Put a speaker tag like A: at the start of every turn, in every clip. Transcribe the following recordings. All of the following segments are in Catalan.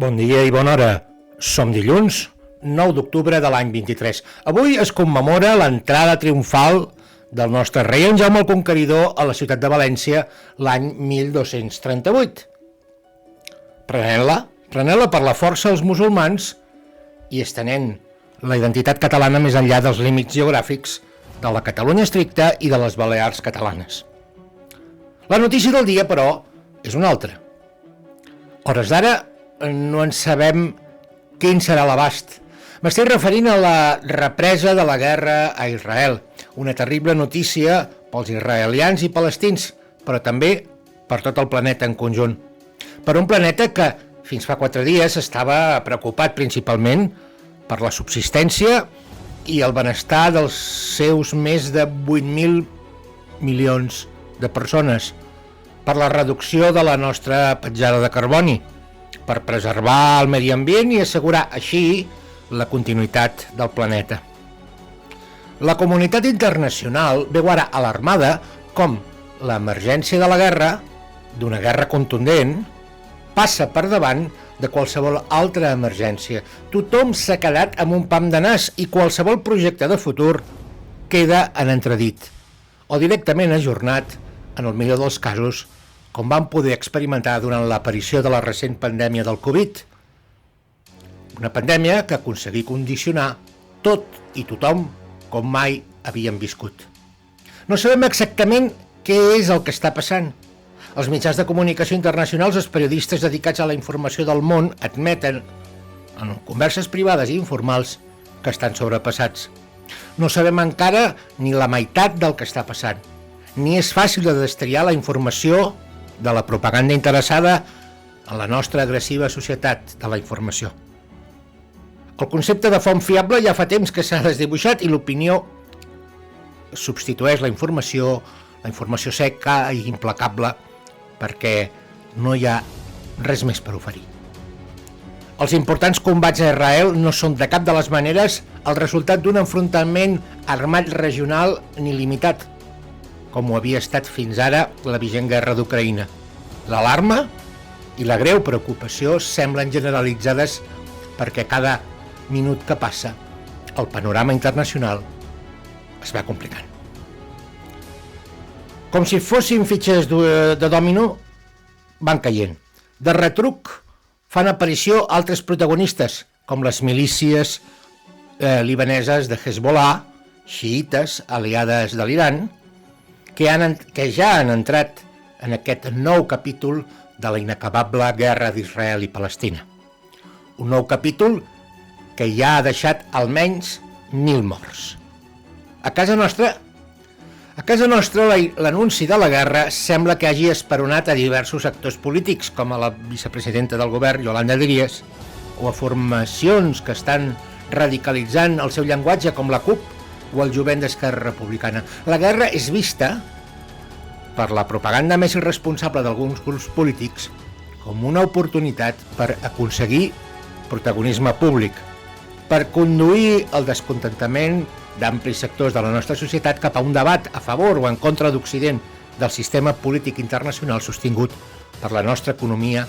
A: Bon dia i bona hora. Som dilluns, 9 d'octubre de l'any 23. Avui es commemora l'entrada triomfal del nostre rei en Jaume el Conqueridor a la ciutat de València l'any 1238. Prenent-la per la força als musulmans i estenent la identitat catalana més enllà dels límits geogràfics de la Catalunya estricta i de les Balears catalanes. La notícia del dia, però, és una altra. A hores d'ara no en sabem quin serà l'abast. M'estic referint a la represa de la guerra a Israel, una terrible notícia pels israelians i palestins, però també per tot el planeta en conjunt. Per un planeta que fins fa 4 dies estava preocupat principalment per la subsistència i el benestar dels seus més de 8.000 milions de persones, per la reducció de la nostra petjada de carboni, per preservar el medi ambient i assegurar així la continuïtat del planeta. La comunitat internacional veu ara alarmada com l'emergència de la guerra, d'una guerra contundent, passa per davant de qualsevol altra emergència. Tothom s'ha quedat amb un pam de nas i qualsevol projecte de futur queda en entredit o directament ajornat, en el millor dels casos, com vam poder experimentar durant l'aparició de la recent pandèmia del Covid. Una pandèmia que aconseguí condicionar tot i tothom com mai havíem viscut. No sabem exactament què és el que està passant. Els mitjans de comunicació internacionals, els periodistes dedicats a la informació del món, admeten, en converses privades i informals, que estan sobrepassats. No sabem encara ni la meitat del que està passant, ni és fàcil de destriar la informació de la propaganda interessada en la nostra agressiva societat de la informació. El concepte de font fiable ja fa temps que s'ha desdibuixat i l'opinió substitueix la informació seca i implacable, perquè no hi ha res més per oferir. Els importants combats a Israel no són de cap de les maneres el resultat d'un enfrontament armat regional ni limitat, com ho havia estat fins ara la vigent guerra d'Ucraïna. L'alarma i la greu preocupació semblen generalitzades perquè cada minut que passa el panorama internacional es va complicant. Com si fossin fitxes de dòmino, van caient. De retruc fan aparició altres protagonistes, com les milícies libaneses de Hezbollah, xiites, aliades de l'Iran, que ja han entrat en aquest nou capítol de la inacabable guerra d'Israel i Palestina. Un nou capítol que ja ha deixat almenys 1.000 morts. A casa nostra, l'anunci de la guerra sembla que hagi esperonat a diversos actors polítics, com a la vicepresidenta del govern, Yolanda Díaz, o a formacions que estan radicalitzant el seu llenguatge, com la CUP o el Jovent d'Esquerra Republicana. La guerra és vista per la propaganda més irresponsable d'alguns grups polítics com una oportunitat per aconseguir protagonisme públic, per conduir el descontentament d'amplis sectors de la nostra societat cap a un debat a favor o en contra d'Occident del sistema polític internacional sostingut per la nostra economia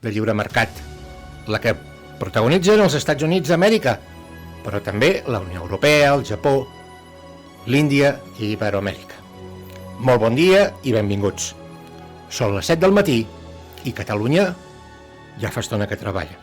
A: de lliure mercat, la que protagonitzen els Estats Units d'Amèrica, però també la Unió Europea, el Japó, l'Índia i Iberoamèrica. Molt bon dia i benvinguts. Són les 7 del matí i Catalunya ja fa estona que treballa.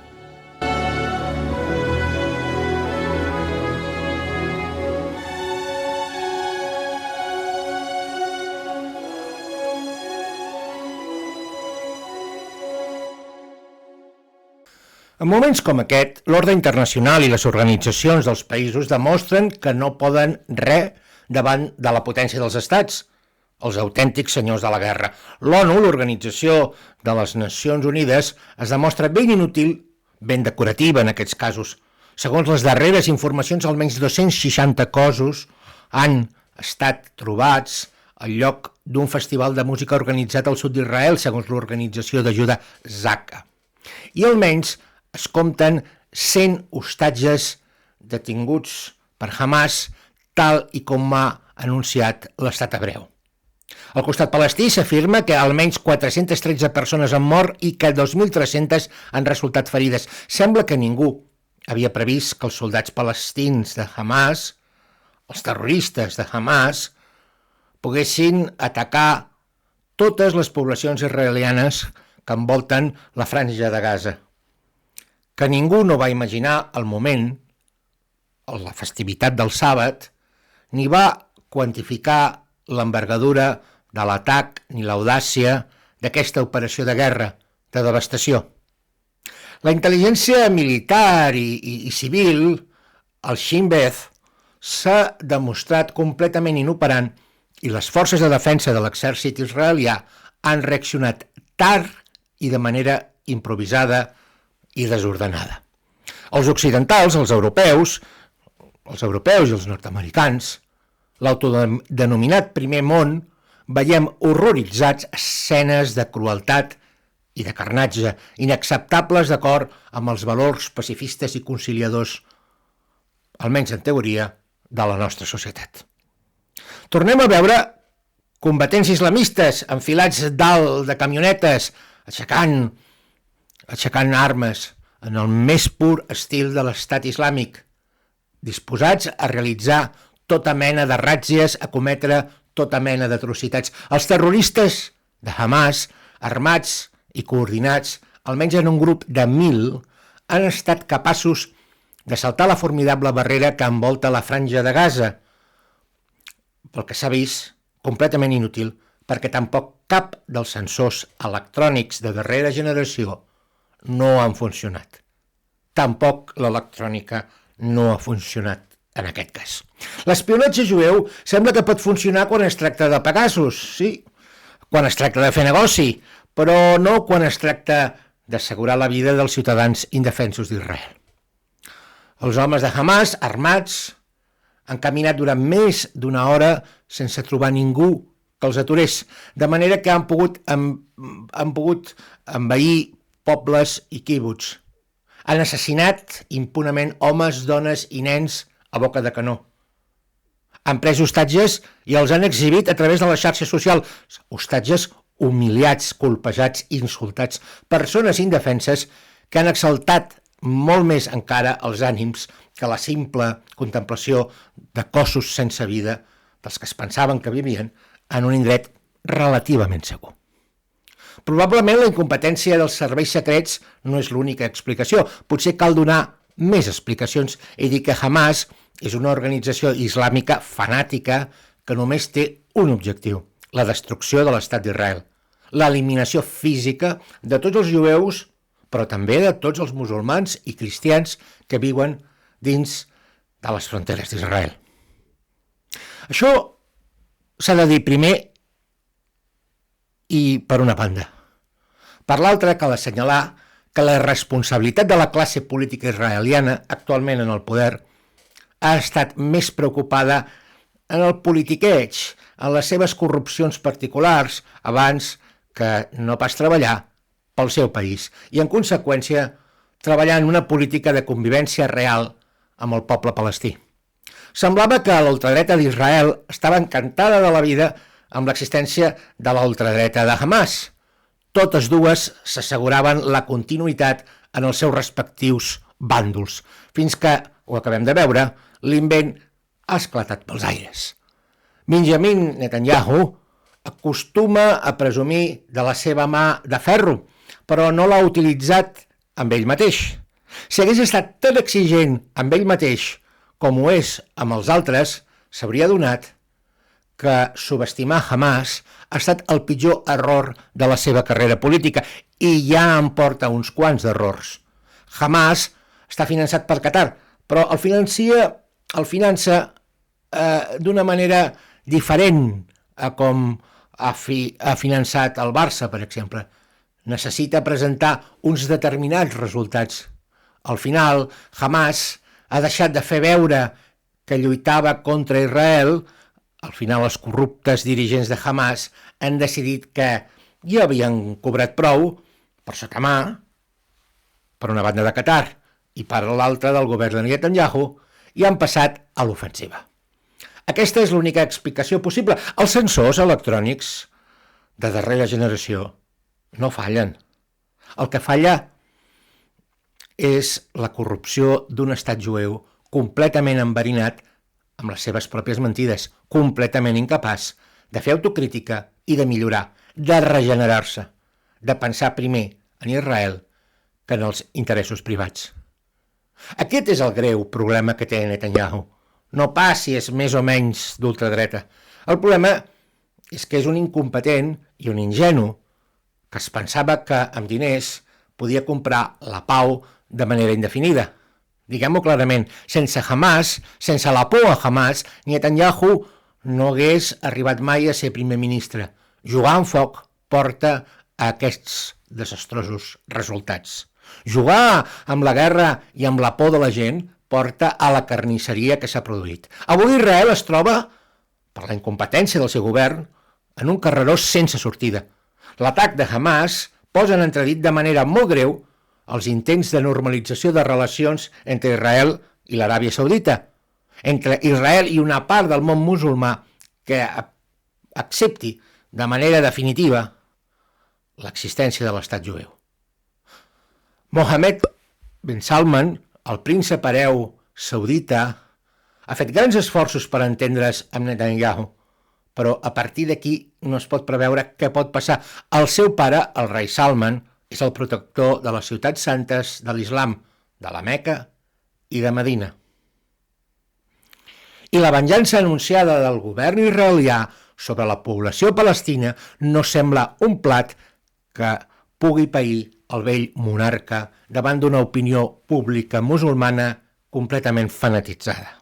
A: En moments com aquest, l'ordre internacional i les organitzacions dels països demostren que no poden res davant de la potència dels estats, els autèntics senyors de la guerra. L'ONU, l'Organització de les Nacions Unides, es demostra ben inútil, ben decorativa en aquests casos. Segons les darreres informacions, almenys 260 cossos han estat trobats al lloc d'un festival de música organitzat al sud d'Israel, segons l'organització d'ajuda Zaka. I almenys es compten 100 hostatges detinguts per Hamas, tal i com ha anunciat l'estat hebreu. Al costat palestí s'afirma que almenys 413 persones han mort i que 2.300 han resultat ferides. Sembla que ningú havia previst que els soldats palestins de Hamas, els terroristes de Hamas, poguessin atacar totes les poblacions israelianes que envolten la franja de Gaza. Que ningú no va imaginar el moment, la festivitat del sàbat, ni va quantificar l'envergadura de l'atac ni l'audàcia d'aquesta operació de guerra, de devastació. La intel·ligència militar i civil, el Shin Bet, s'ha demostrat completament inoperant i les forces de defensa de l'exèrcit israelià han reaccionat tard i de manera improvisada i desordenada. Els occidentals, els europeus i els nord-americans, l'autodenominat primer món, veiem horroritzats escenes de crueltat i de carnatge, inacceptables d'acord amb els valors pacifistes i conciliadors, almenys en teoria, de la nostra societat. Tornem a veure combatents islamistes enfilats dalt de camionetes, aixecant armes en el més pur estil de l'estat islàmic, disposats a realitzar tota mena de ràtzies, a cometre tota mena d'atrocitats. Els terroristes de Hamas, armats i coordinats, almenys en un grup de 1.000, han estat capaços de saltar la formidable barrera que envolta la franja de Gaza, pel que s'ha vist completament inútil, perquè tampoc cap dels sensors electrònics de darrera generació no han funcionat. Tampoc l'electrònica no ha funcionat en aquest cas. L'espionatge jueu sembla que pot funcionar quan es tracta de Pegasus, sí, quan es tracta de fer negoci, però no quan es tracta d'assegurar la vida dels ciutadans indefensos d'Israel. Els homes de Hamas, armats, han caminat durant més d'una hora sense trobar ningú que els aturés, de manera que han pogut envair pobles i quibuts. Han assassinat impunament homes, dones i nens a boca de canó. Han pres hostatges i els han exhibit a través de les xarxes socials. Hostatges humiliats, colpejats, insultats. Persones indefenses que han exaltat molt més encara els ànims que la simple contemplació de cossos sense vida dels que es pensaven que vivien en un indret relativament segur. Probablement la incompetència dels serveis secrets no és l'única explicació. Potser cal donar més explicacions i dir que Hamas és una organització islàmica fanàtica que només té un objectiu, la destrucció de l'estat d'Israel, l'eliminació física de tots els jueus, però també de tots els musulmans i cristians que viuen dins de les fronteres d'Israel. Això s'ha de dir primer i per una banda. Per l'altra, cal assenyalar que la responsabilitat de la classe política israeliana actualment en el poder ha estat més preocupada en el politiqueig, en les seves corrupcions particulars, abans que no pas treballar pel seu país i, en conseqüència, treballar en una política de convivència real amb el poble palestí. Semblava que l'ultradreta d'Israel estava encantada de la vida amb l'existència de l'ultradreta de Hamas. Totes dues s'asseguraven la continuïtat en els seus respectius bàndols, fins que, ho acabem de veure, l'invent ha esclatat pels aires. Benjamin Netanyahu acostuma a presumir de la seva mà de ferro, però no l'ha utilitzat amb ell mateix. Si hagués estat tan exigent amb ell mateix com ho és amb els altres, s'hauria adonat que subestimar Hamas ha estat el pitjor error de la seva carrera política i ja en porta uns quants d'errors. Hamas està finançat per Qatar, però el finança d'una manera diferent a com ha finançat el Barça, per exemple. Necessita presentar uns determinats resultats. Al final, Hamas ha deixat de fer veure que lluitava contra Israel. Al final, els corruptes dirigents de Hamas han decidit que ja havien cobrat prou per sota mà, per una banda de Qatar i per l'altra del govern de Netanyahu, i han passat a l'ofensiva. Aquesta és l'única explicació possible. Els sensors electrònics de darrera generació no fallen. El que falla és la corrupció d'un estat jueu completament enverinat amb les seves pròpies mentides, completament incapaç de fer autocrítica i de millorar, de regenerar-se, de pensar primer en Israel que en els interessos privats. Aquest és el greu problema que té Netanyahu. No pas si és més o menys d'ultradreta. El problema és que és un incompetent i un ingenu que es pensava que amb diners podia comprar la pau de manera indefinida. Diguem-ho clarament, sense Hamas, sense la por a Hamas, Netanyahu no hagués arribat mai a ser primer ministre. Jugar amb foc porta a aquests desastrosos resultats. Jugar amb la guerra i amb la por de la gent porta a la carnisseria que s'ha produït. Avui Israel es troba, per la incompetència del seu govern, en un carreró sense sortida. L'atac de Hamas posa en entredit de manera molt greu els intents de normalització de relacions entre Israel i l'Aràbia Saudita, entre Israel i una part del món musulmà que accepti de manera definitiva l'existència de l'estat jueu. Mohammed bin Salman, el príncep hereu saudita, ha fet grans esforços per entendre's amb Netanyahu, però a partir d'aquí no es pot preveure què pot passar. El seu pare, el rei Salman, és el protector de les ciutats santes de l'islam, de la Meca i de Medina. I la venjança anunciada del govern israelià sobre la població palestina no sembla un plat que pugui pair el vell monarca davant d'una opinió pública musulmana completament fanatitzada.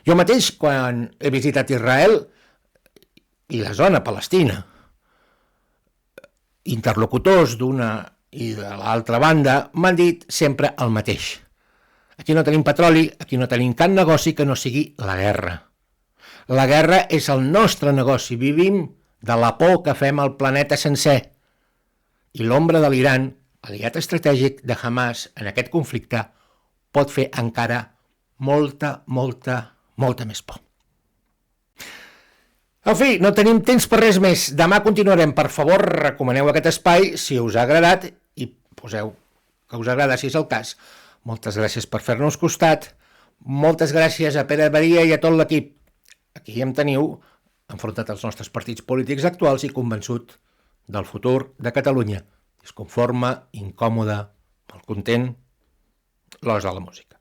A: Jo mateix, quan he visitat Israel i la zona palestina, interlocutors d'una i de l'altra banda m'han dit sempre el mateix. Aquí no tenim petroli, aquí no tenim cap negoci que no sigui la guerra. La guerra és el nostre negoci, vivim de la por que fem al planeta sencer. I l'ombra de l'Iran, aliat estratègic de Hamas en aquest conflicte, pot fer encara molta més por. En fi, no tenim temps per res més. Demà continuarem. Per favor, recomaneu aquest espai si us ha agradat i poseu que us agrada si és el cas. Moltes gràcies per fer-nos costat. Moltes gràcies a Pere Badia i a tot l'equip. Aquí em teniu enfrontat als nostres partits polítics actuals i convençut del futur de Catalunya. Disconforme, incòmode, malcontent, l'os de la música.